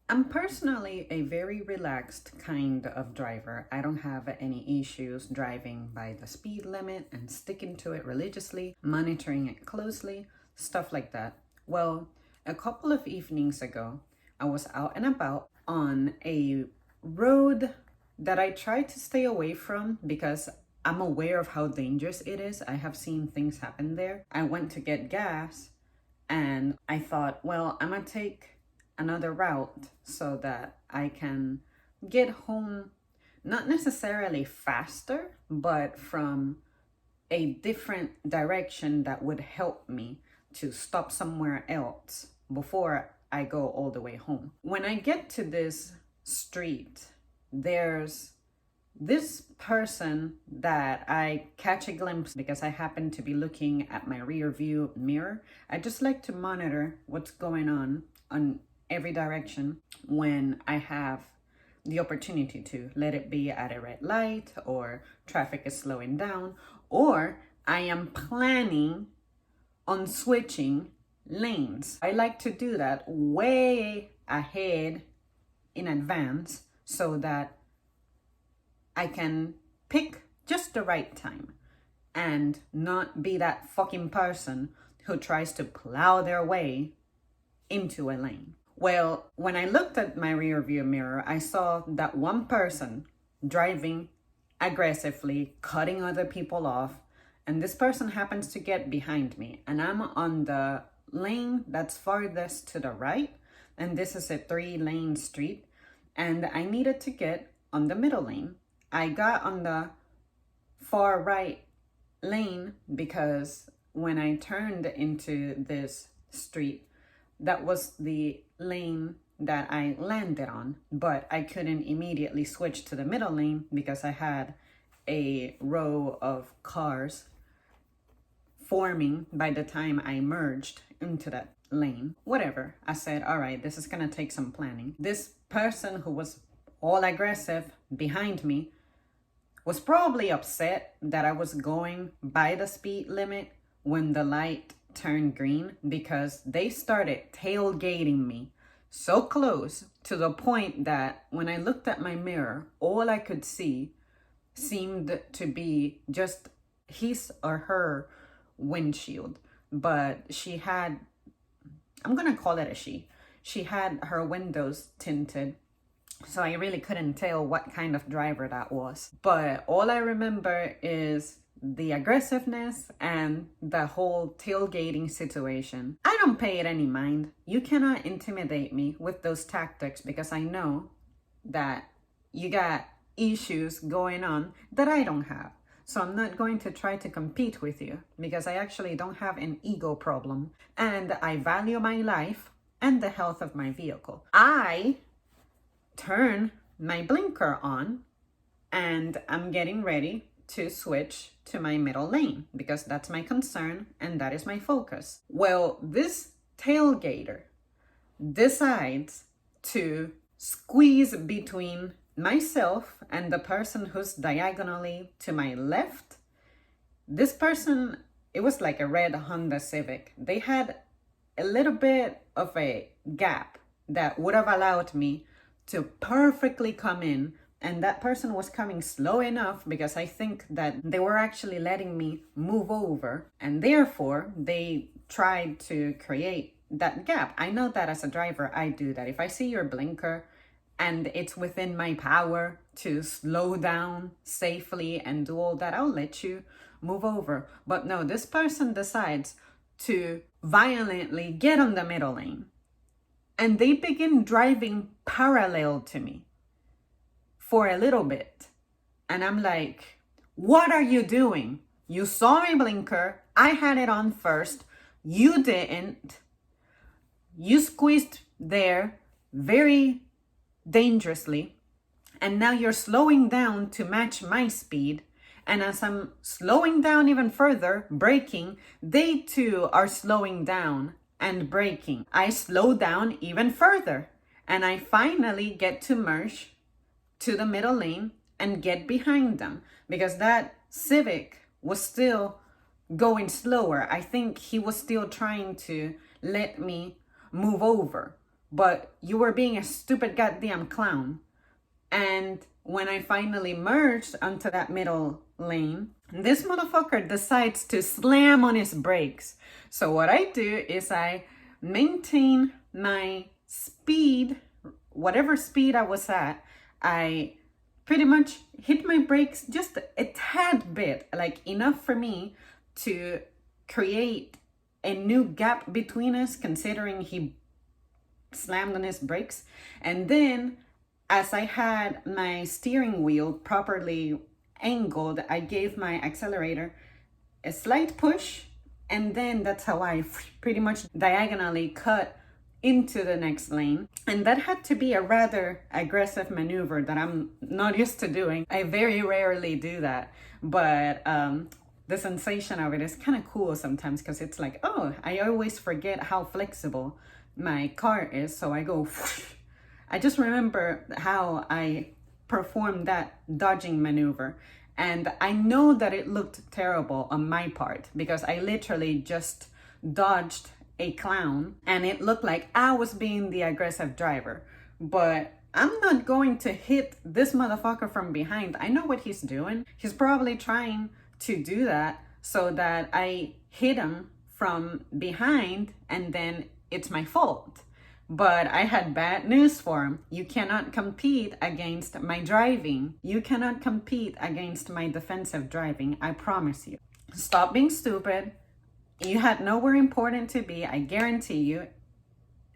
I'm personally a very relaxed kind of driver. I don't have any issues driving by the speed limit and sticking to it religiously, monitoring it closely, stuff like that. Well, a couple of evenings ago, I was out and about on a road that I try to stay away from because I'm aware of how dangerous it is. I have seen things happen there. I went to get gas and I thought, well, I'm gonna take another route so that I can get home not necessarily faster, but from a different direction that would help me to stop somewhere else before I go all the way home. When I get to this street, there's this person that I catch a glimpse because I happen to be looking at my rear view mirror. I just like to monitor what's going on every direction when I have the opportunity to, let it be at a red light or traffic is slowing down, or I am planning on switching lanes. I like to do that way ahead in advance so that I can pick just the right time and not be that fucking person who tries to plow their way into a lane. Well, when I looked at my rear view mirror, I saw that one person driving aggressively, cutting other people off, and this person happens to get behind me, and I'm on the lane that's farthest to the right, and this is a 3-lane street, and I needed to get on the middle lane. I got on the far right lane because when I turned into this street, that was the lane that I landed on, but I couldn't immediately switch to the middle lane because I had a row of cars forming by the time I merged into that lane. Whatever, I said, all right, this is gonna take some planning. This person who was all aggressive behind me was probably upset that I was going by the speed limit when the light turned green, because they started tailgating me so close to the point that when I looked at my mirror, all I could see seemed to be just his or her windshield. But she had, I'm gonna call it a she had her windows tinted, so I really couldn't tell what kind of driver that was. But all I remember is the aggressiveness and the whole tailgating situation. I don't pay it any mind. You cannot intimidate me with those tactics because I know that you got issues going on that I don't have. So I'm not going to try to compete with you because I actually don't have an ego problem and I value my life and the health of my vehicle. I turn my blinker on and I'm getting ready to switch to my middle lane because that's my concern and that is my focus. Well, this tailgater decides to squeeze between myself and the person who's diagonally to my left. This person, it was like a red Honda Civic. They had a little bit of a gap that would have allowed me to perfectly come in, and that person was coming slow enough because I think that they were actually letting me move over, and therefore they tried to create that gap. I know that as a driver, I do that. If I see your blinker and it's within my power to slow down safely and do all that, I'll let you move over. But no, this person decides to violently get on the middle lane and they begin driving parallel to me for a little bit. And I'm like, what are you doing? You saw my blinker. I had it on first. You didn't. You squeezed there very dangerously. And now you're slowing down to match my speed. And as I'm slowing down even further, braking, they too are slowing down and braking. I slow down even further. And I finally get to merge to the middle lane and get behind them because that Civic was still going slower. I think he was still trying to let me move over. but you were being a stupid goddamn clown. And when I finally merged onto that middle lane, this motherfucker decides to slam on his brakes. So what I do is I maintain my speed, whatever speed I was at. I pretty much hit my brakes just a tad bit, like enough for me to create a new gap between us, considering he slammed on his brakes. And then as I had my steering wheel properly angled, I gave my accelerator a slight push, and then that's how I pretty much diagonally cut into the next lane. And that had to be a rather aggressive maneuver that I'm not used to doing. I very rarely do that, but the sensation of it is kind of cool sometimes, because it's like, oh, I always forget how flexible my car is, so I go whoosh. I just remember how I performed that dodging maneuver, and I know that it looked terrible on my part because I literally just dodged a clown and it looked like I was being the aggressive driver. But I'm not going to hit this motherfucker from behind. I know what he's doing. He's probably trying to do that so that I hit him from behind and then it's my fault. But I had bad news for him. You cannot compete against my driving. You cannot compete against my defensive driving, I promise you. Stop being stupid. You had nowhere important to be, I guarantee you.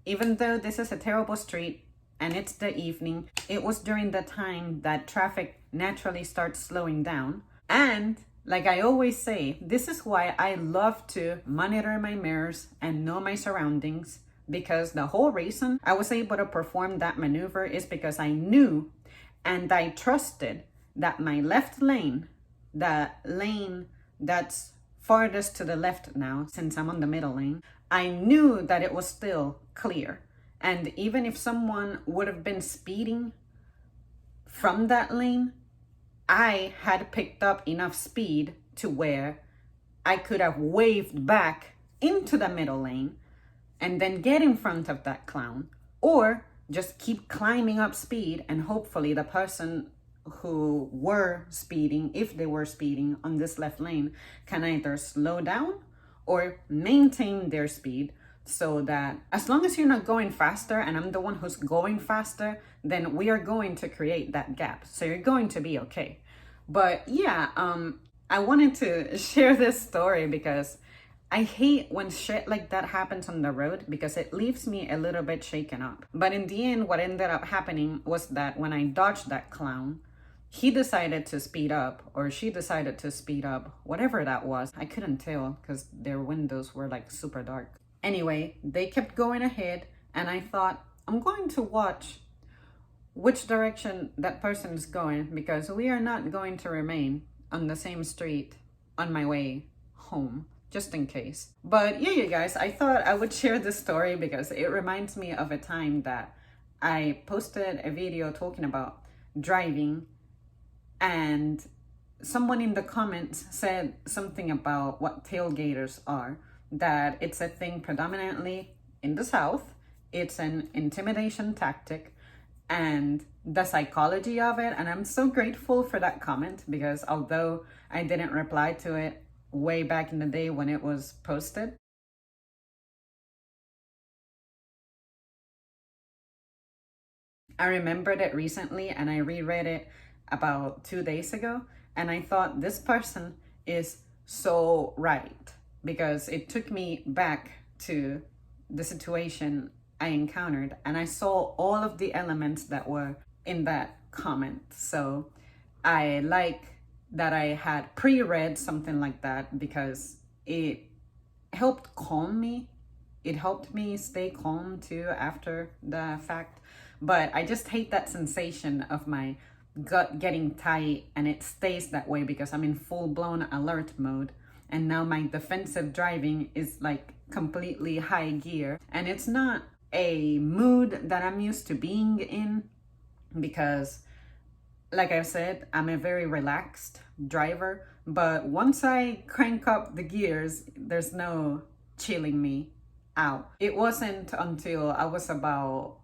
Even though this is a terrible street and it's the evening, it was during the time that traffic naturally starts slowing down. And like I always say, this is why I love to monitor my mirrors and know my surroundings, because the whole reason I was able to perform that maneuver is because I knew and I trusted that my left lane, the lane that's farthest to the left now, since I'm on the middle lane, I knew that it was still clear. And even if someone would have been speeding from that lane, I had picked up enough speed to where I could have waved back into the middle lane and then get in front of that clown, or just keep climbing up speed, and hopefully the person who were speeding, if they were speeding on this left lane, can either slow down or maintain their speed, so that as long as you're not going faster and I'm the one who's going faster, then we are going to create that gap. So you're going to be okay. But yeah, I wanted to share this story because I hate when shit like that happens on the road, because it leaves me a little bit shaken up. But in the end, what ended up happening was that when I dodged that clown, he decided to speed up, or she decided to speed up, whatever that was. I couldn't tell because their windows were like super dark. Anyway, they kept going ahead, and I thought, I'm going to watch which direction that person is going, because we are not going to remain on the same street on my way home, just in case. But yeah, you guys, I thought I would share this story because it reminds me of a time that I posted a video talking about driving, and someone in the comments said something about what tailgaters are, that it's a thing predominantly in the South. It's an intimidation tactic, and the psychology of it. And I'm so grateful for that comment, because although I didn't reply to it way back in the day when it was posted, I remembered it recently and I reread it about 2 days ago, and I thought this person is so right, because it took me back to the situation I encountered, and I saw all of the elements that were in that comment. So I like that I had pre-read something like that, because it helped calm me. It helped me stay calm too after the fact. But I just hate that sensation of my gut getting tight, and it stays that way because I'm in full-blown alert mode, and now my defensive driving is like completely high gear, and it's not a mood that I'm used to being in, because like I said, I'm a very relaxed driver, but once I crank up the gears, there's no chilling me out. It wasn't until I was about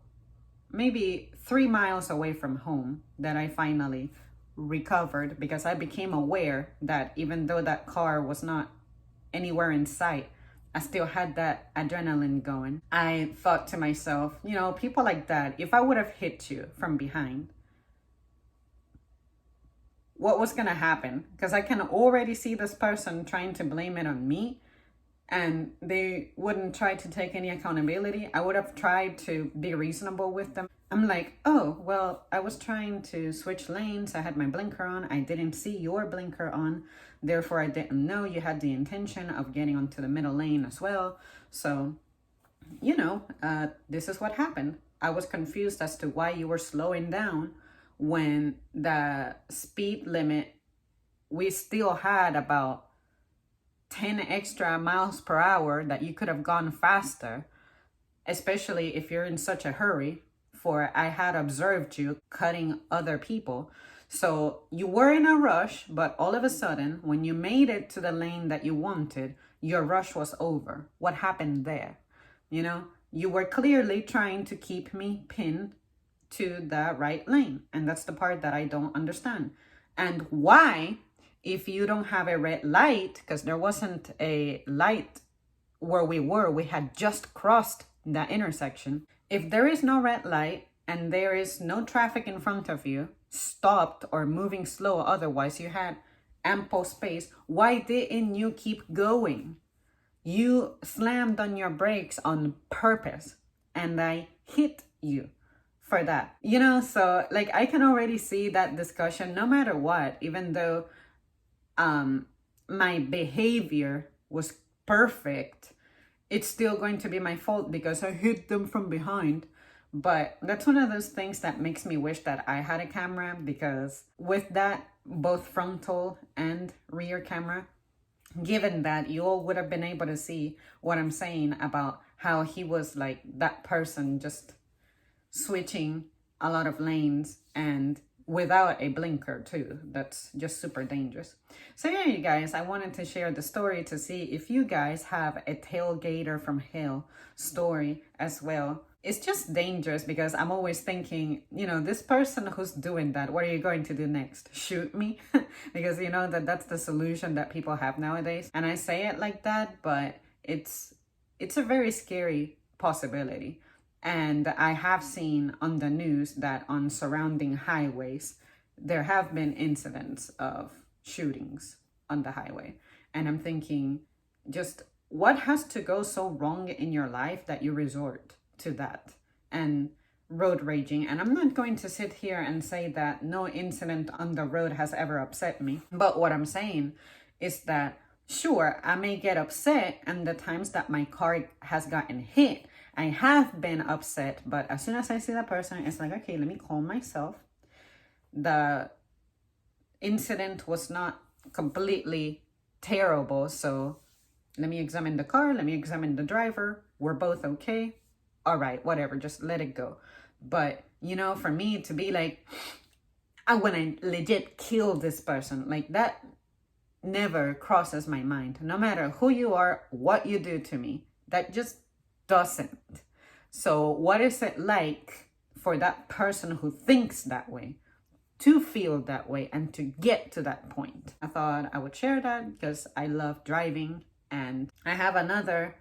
maybe 3 miles away from home that I finally recovered, because I became aware that even though that car was not anywhere in sight, I still had that adrenaline going. I thought to myself, you know, people like that, if I would have hit you from behind, what was going to happen? Because I can already see this person trying to blame it on me, and they wouldn't try to take any accountability. I would have tried to be reasonable with them. I'm like, oh, well, I was trying to switch lanes. I had my blinker on. I didn't see your blinker on. Therefore, I didn't know you had the intention of getting onto the middle lane as well. So, you know, this is what happened. I was confused as to why you were slowing down when the speed limit, we still had about 10 extra miles per hour that you could have gone faster, especially if you're in such a hurry. For I had observed you cutting other people. So you were in a rush, but all of a sudden, when you made it to the lane that you wanted, your rush was over. What happened there? You know, you were clearly trying to keep me pinned to the right lane. And that's the part that I don't understand. And why, if you don't have a red light, because there wasn't a light where we had just crossed the intersection. If there is no red light and there is no traffic in front of you, stopped or moving slow, otherwise you had ample space, why didn't you keep going? You slammed on your brakes on purpose, and I hit you for that. You know, so like I can already see that discussion, no matter what, even though my behavior was perfect, it's still going to be my fault because I hit them from behind. But that's one of those things that makes me wish that I had a camera, because with that, both frontal and rear camera, given that you all would have been able to see what I'm saying about how he was like that person just switching a lot of lanes and without a blinker too. That's just super dangerous. So yeah, you guys, I wanted to share the story to see if you guys have a tailgater from hell story as well. It's just dangerous because I'm always thinking, you know, this person who's doing that, what are you going to do next? Shoot me? Because you know that's the solution that people have nowadays. And I say it like that, but it's a very scary possibility. And I have seen on the news that on surrounding highways, there have been incidents of shootings on the highway. And I'm thinking, just what has to go so wrong in your life that you resort to that and road raging? And I'm not going to sit here and say that no incident on the road has ever upset me. But what I'm saying is that, sure, I may get upset, and the times that my car has gotten hit, I have been upset, but as soon as I see the person, it's like, okay, let me calm myself. The incident was not completely terrible, so let me examine the car, let me examine the driver. We're both okay. All right, whatever, just let it go. But, you know, for me to be like, I want to legit kill this person, like that never crosses my mind. No matter who you are, what you do to me, that just doesn't. So what is it like for that person who thinks that way to feel that way and to get to that point? I thought I would share that because I love driving, and I have another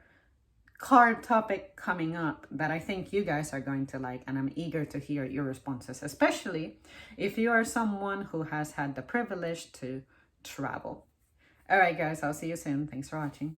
car topic coming up that I think you guys are going to like, and I'm eager to hear your responses, especially if you are someone who has had the privilege to travel. All right, guys, I'll see you soon. Thanks for watching.